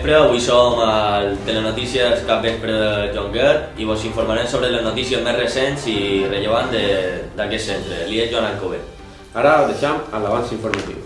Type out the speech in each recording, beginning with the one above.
vespre, avui som al Telenotícies Capvespre de Jonquer i vos informarem sobre les notícies més recents i rellevants d'aquest centre. Li és Joan Alcover. Ara ho deixem a l'abans informatiu.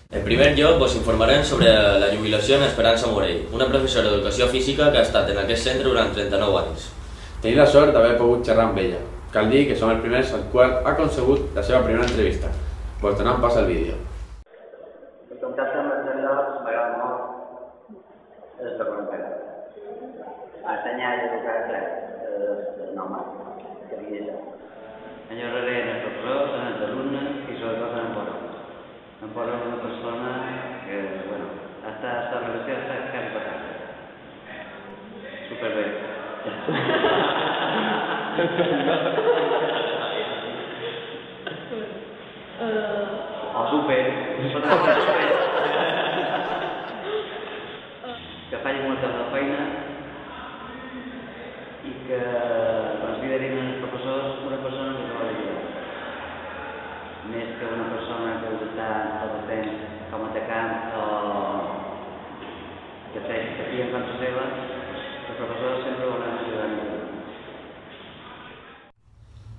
En primer lloc, vos informarem sobre la jubilació d'Esperança Morell, una professora d'educació física que ha estat en aquest centre durant 39 anys. Tenim la sort d'haver pogut xerrar amb ella. Cal dir que som els primers al qual ha concebut la seva primera entrevista. Vos donem pas al vídeo. El contacte amb els llocs m'agrada molt el documental. Ensenyar i educar és normal, que digui això. Enyoraré en els professors, en els alumnes i sobretot en el Pol. En Pol és una persona que, bueno, aquesta relació està quasi passant. Superbé. O super. Que faci molta la feina i que considerin els professors una persona que se vol ajudar. Més que una persona que està tot el temps com atacant o que s'atia en contra seva, els professors sempre volen ajudar a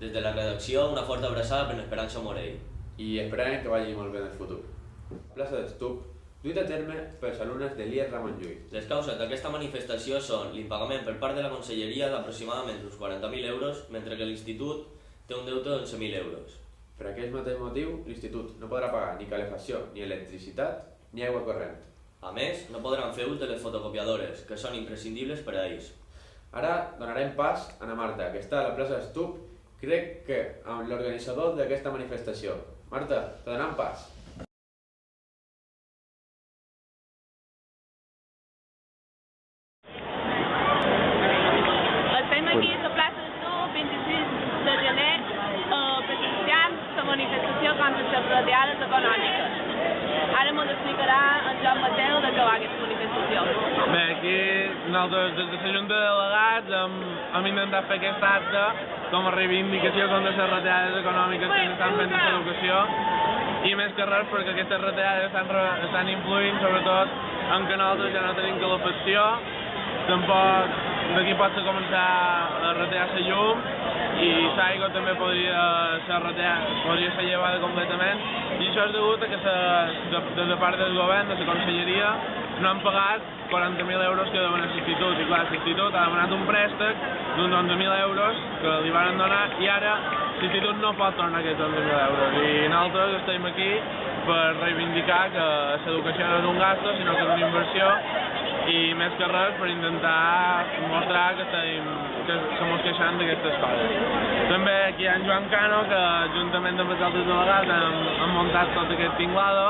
Des de la redacció, una forta abraçada per l'Esperança Morell. I esperem que vagi molt bé en el futur. Plaça d'Estup, duit a terme pels alumnes de l'IES Ramon Llull. Les causes d'aquesta manifestació són l'impagament per part de la Conselleria d'aproximadament uns 40.000 euros, mentre que l'Institut té un deute d'11.000 euros. Per aquest mateix motiu, l'Institut no podrà pagar ni calefacció, ni electricitat, ni aigua corrent. A més, no podran fer ús de les fotocopiadores, que són imprescindibles per a ells. Ara donarem pas a Ana Marta, que està a la plaça d'Estup, crec que amb l'organitzador d'aquesta manifestació. Marta, te donem pas. Estem aquí a la plaça d'Estup, 26 de gener, presenciant la manifestació contra les retallades econòmiques. Ara m'ho explicarà en Joan Mateu de què va aquesta manifestació. Bé, aquí nosaltres des de la Junta de Delegats hem intentat fer aquest acte com a reivindicació contra les retallades econòmiques que s'estan fent a l'educació i més que res perquè aquestes retallades estan influint sobretot en que nosaltres ja no tenim calefacció, tampoc d'aquí pot començar a retallar la llum i l'aigua també podria ser llevada completament i això és degut a que des de part del govern, de la conselleria, no han pagat 40.000 euros que deuen a l'Institut i clar, l'Institut ha demanat un préstec d'uns 11.000 euros que li van donar i ara l'Institut no pot tornar aquests 11.000 euros i nosaltres estem aquí per reivindicar que l'educació no és un gasto sinó que és una inversió i més que res per intentar mostrar que som queixant d'aquestes coses. També aquí hi ha en Joan Cano que juntament amb els altres delegats han muntat tot aquest tinglado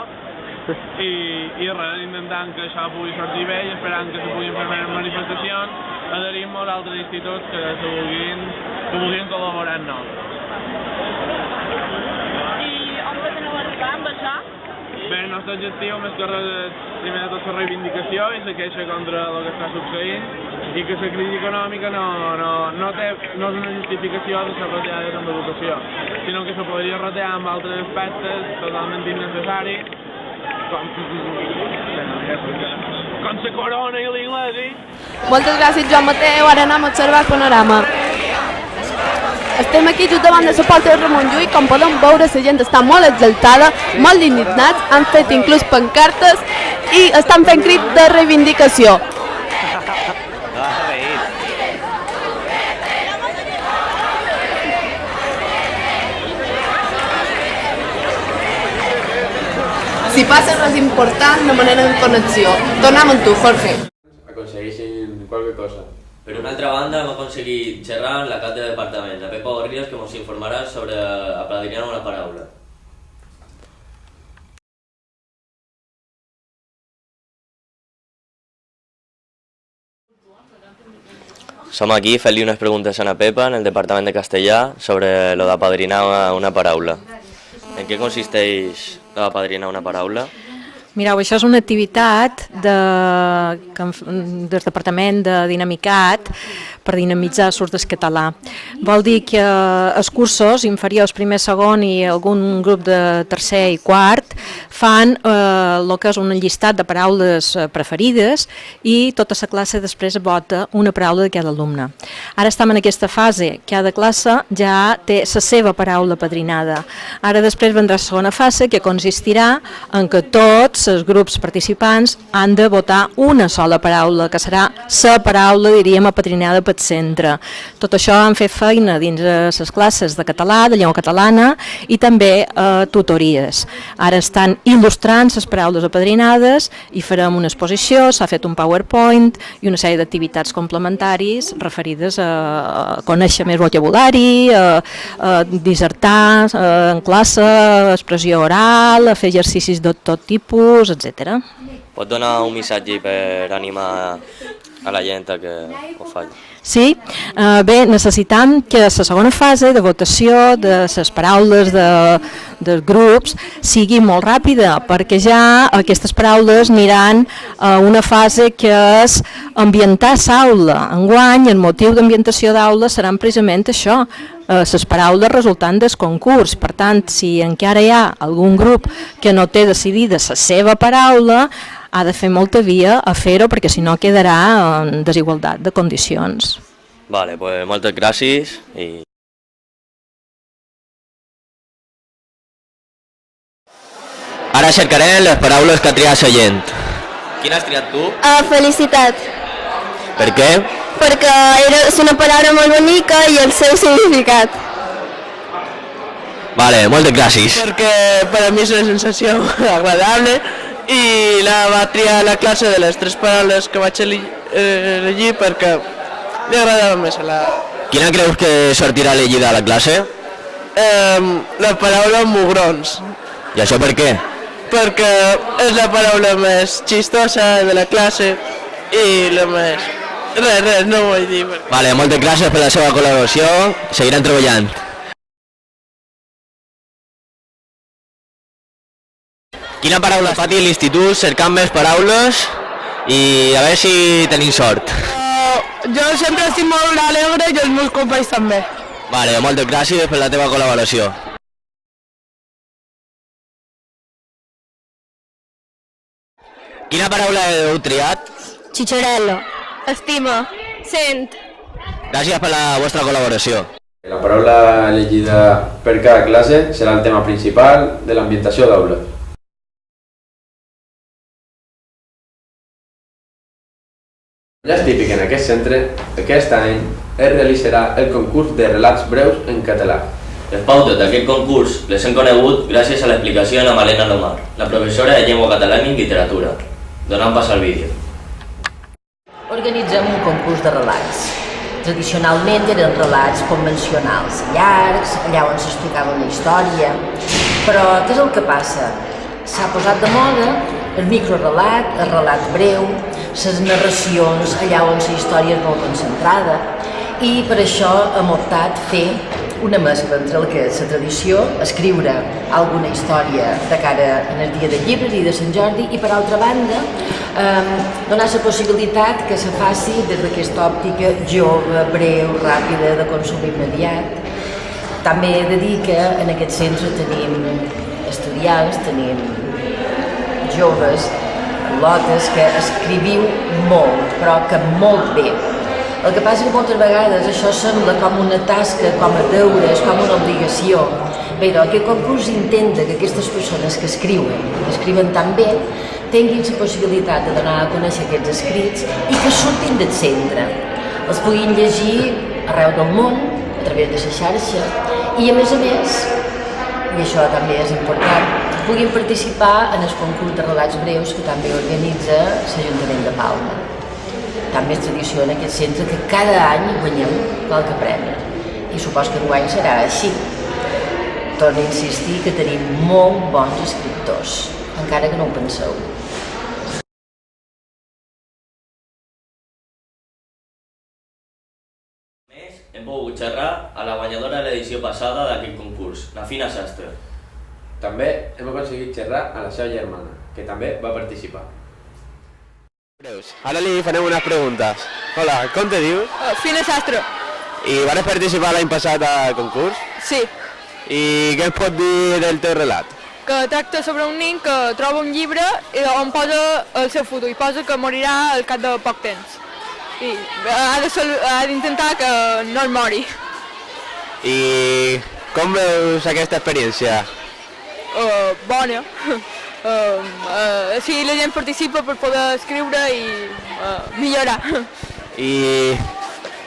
i res, intentant que això pugui sortir bé i esperant que se puguin fer més manifestacions, adherim molts altres instituts que vulguin col·laborar amb nosaltres. I on preteniu arribar amb això? Bé, el nostre objectiu més que res és primer de tot la reivindicació i la queixa contra el que està succeint i que la crisi econòmica no és una justificació de les retallades en l'educació, sinó que se podria retallar amb altres aspectes totalment innecessaris com la corona i l'Iglesi. Moltes gràcies, Joan Mateu. Ara anem a observar el panorama. Estem aquí just davant de la porta de Ramon Llull. Com podem veure, la gent està molt exaltada, molt indignats, han fet inclús pancartes i estan fent crit de reivindicació. Si passa res important, demanem en connexió. Tornem amb tu, Jorge. Aconsegueixin qualque cosa. Per una altra banda, hem aconseguit xerrar amb la cap de departament, la Pepa Gorrias, que ens informarà sobre aplaudiran una paraula. Som aquí fent-li unes preguntes a na Pepa en el Departament de Castellà sobre lo d'apadrinar una paraula. En què consisteix lo d'apadrinar una paraula? Mireu, això és una activitat del Departament de Dinamicat per dinamitzar l'ús del català. Vol dir que els cursos inferiors, primer, segon i algun grup de tercer i quart fan el que és un llistat de paraules preferides i tota la classe després vota una paraula de cada alumne. Ara estem en aquesta fase, cada classe ja té la seva paraula apadrinada. Ara després vendrà la segona fase, que consistirà en que tots els grups participants han de votar una sola paraula, que serà la paraula, diríem, apadrinada pel centre. Tot això han fet feina dins les classes de català, de llengua catalana i també tutories. Ara estan il·lustrant les paraules apadrinades i farem una exposició, s'ha fet un PowerPoint i una sèrie d'activitats complementaris referides a conèixer més vocabulari, a dissertar en classe, expressió oral, a fer exercicis de tot tipus, etc. Pot donar un missatge per animar a la gent que ho faci? Sí, bé, necessitam que la segona fase de votació de les paraules dels grups sigui molt ràpida, perquè ja aquestes paraules aniran a una fase que és ambientar l'aula. Enguany, el motiu d'ambientació d'aula seran precisament això, les paraules resultant del concurs. Per tant, si encara hi ha algun grup que no té decidida la seva paraula, ha de fer molta via a fer-ho, perquè si no quedarà en desigualtat de condicions. Vale, pues moltes gràcies i... Ara cercarem les paraules que ha triat la gent. Quina has triat tu? Felicitat, Per què? perquè és una paraula molt bonica i el seu significat. Vale, moltes gràcies. Perquè per a mi és una sensació agradable i la va triar la classe de les 3 paraules que vaig elegir perquè li agradava més a la... Quina creus que sortirà elegida a la classe? La paraula mugrons, I això per què? perquè és la paraula més xistosa de la classe i la més... Res, no ho vull dir. Vale, moltes gràcies per la seva col·laboració, seguirem treballant. Quina paraula fa a l'institut cercant més paraules i a veure si tenim sort. Jo sempre estic molt alegre i els meus companys també. Vale, moltes gràcies per la teva col·laboració. Quina paraula heu triat? Chicharello, estima, sent. Gràcies per la vostra col·laboració. La paraula elegida per cada classe serà el tema principal de l'ambientació d'aula. Ja és típic en aquest centre, aquest any es realitzarà el concurs de relats breus en català. Les pautes d'aquest concurs les hem conegut gràcies a l'explicació de la Malena Lomar, la professora de llengua catalana i literatura. Donant pas al vídeo. Organitzem un concurs de relats. Tradicionalment eren relats convencionals, llargs, allà on s'explicava una història. Però què és el que passa? S'ha posat de moda el microrelat, el relat breu, les narracions allà on la història és molt concentrada i per això hem optat fer una mescla entre el que és la tradició, escriure alguna història de cara al dia de llibres i de Sant Jordi i per altra banda donar la possibilitat que se faci des d'aquesta òptica jove, breu, ràpida, de consum immediat. També he de dir que en aquest centre tenim estudiants, tenim joves, lotes que escriviu molt, però que molt bé. El que passa que moltes vegades això sembla com una tasca, com a deures, com una obligació. Bé, doncs aquest concurs intenta que aquestes persones que escriuen tan bé, tinguin la possibilitat de donar a conèixer aquests escrits i que surtin del centre. Els puguin llegir arreu del món, a través de la xarxa, i a més, i això també és important, puguin participar en el concurs de relats breus que també organitza l'Ajuntament de Palma. També és tradició en aquest centre que cada any guanyem qualque premi i supos que enguany serà així. Torno a insistir que tenim molt bons escriptors, encara que no ho penseu. Hem pogut xerrar a la guanyadora de l'edició passada d'aquest concurs, la Fina Sastre. També hem aconseguit xerrar a la seva germana, que també va participar. Ara li farem unes preguntes. Hola, com te dius? Fina Sastre. I vas participar l'any passat al concurs? Sí. I què ens pots dir del teu relat? Que tracta sobre un nen que troba un llibre on posa el seu futur i posa que morirà al cap de poc temps. I ha d'intentar que no es mori. I com veus aquesta experiència? Bona. Sí, la gent participa per poder escriure i millorar. I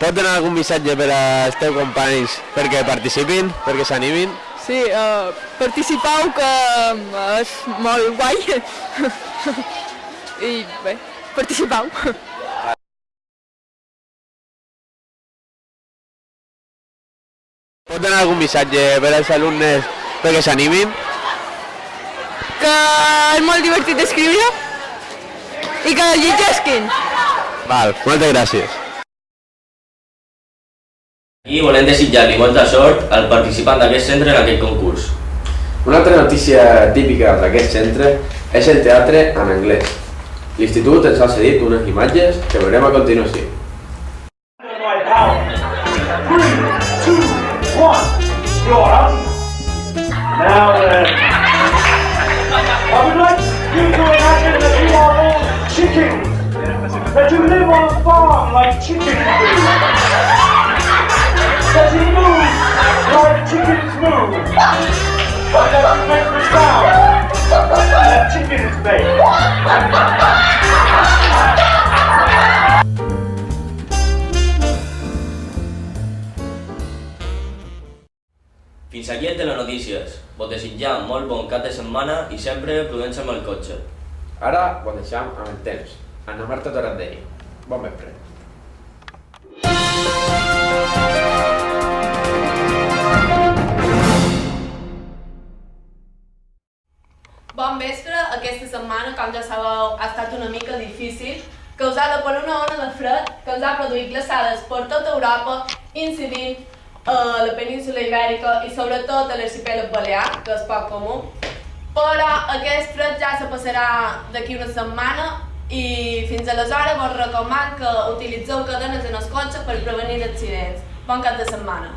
pots donar algun missatge per als teus companys perquè participin, perquè s'animin? Sí, participeu, que és molt guai. I bé, participeu. Pots donar algun missatge per als alumnes perquè s'animin? Que és molt divertit d'escriure i que llegeixin. Val, moltes gràcies. I volem desitjar-li molta sort al participant d'aquest centre en aquest concurs. Una altra notícia típica d'aquest centre és el teatre en anglès. L'institut ens ha cedit unes imatges que veurem a continuació. 3, 2, 1, you're up. Now I would like you to imagine that you are all chickens, that you live on a farm like chickens do, that you move like chickens move, and that you make the sound that chickens make. Fins aquí el Telenotícies. Vos desitjam molt bon cap de setmana i sempre prudents amb el cotxe. Ara vos deixam amb el temps. Anna Marta Torandell. Bon vespre. Bon vespre. Aquesta setmana, com ja sabeu, ha estat una mica difícil, causada per una ona de fred que ens ha produït glaçades per tota Europa, incidint a la península Ibèrica i sobretot a l'arxipèlag Balear, que és poc comú. Però aquest fred ja se passarà d'aquí una setmana i fins aleshores vos recomano que utilitzeu cadenes en el cotxe per prevenir accidents. Bon cap de setmana.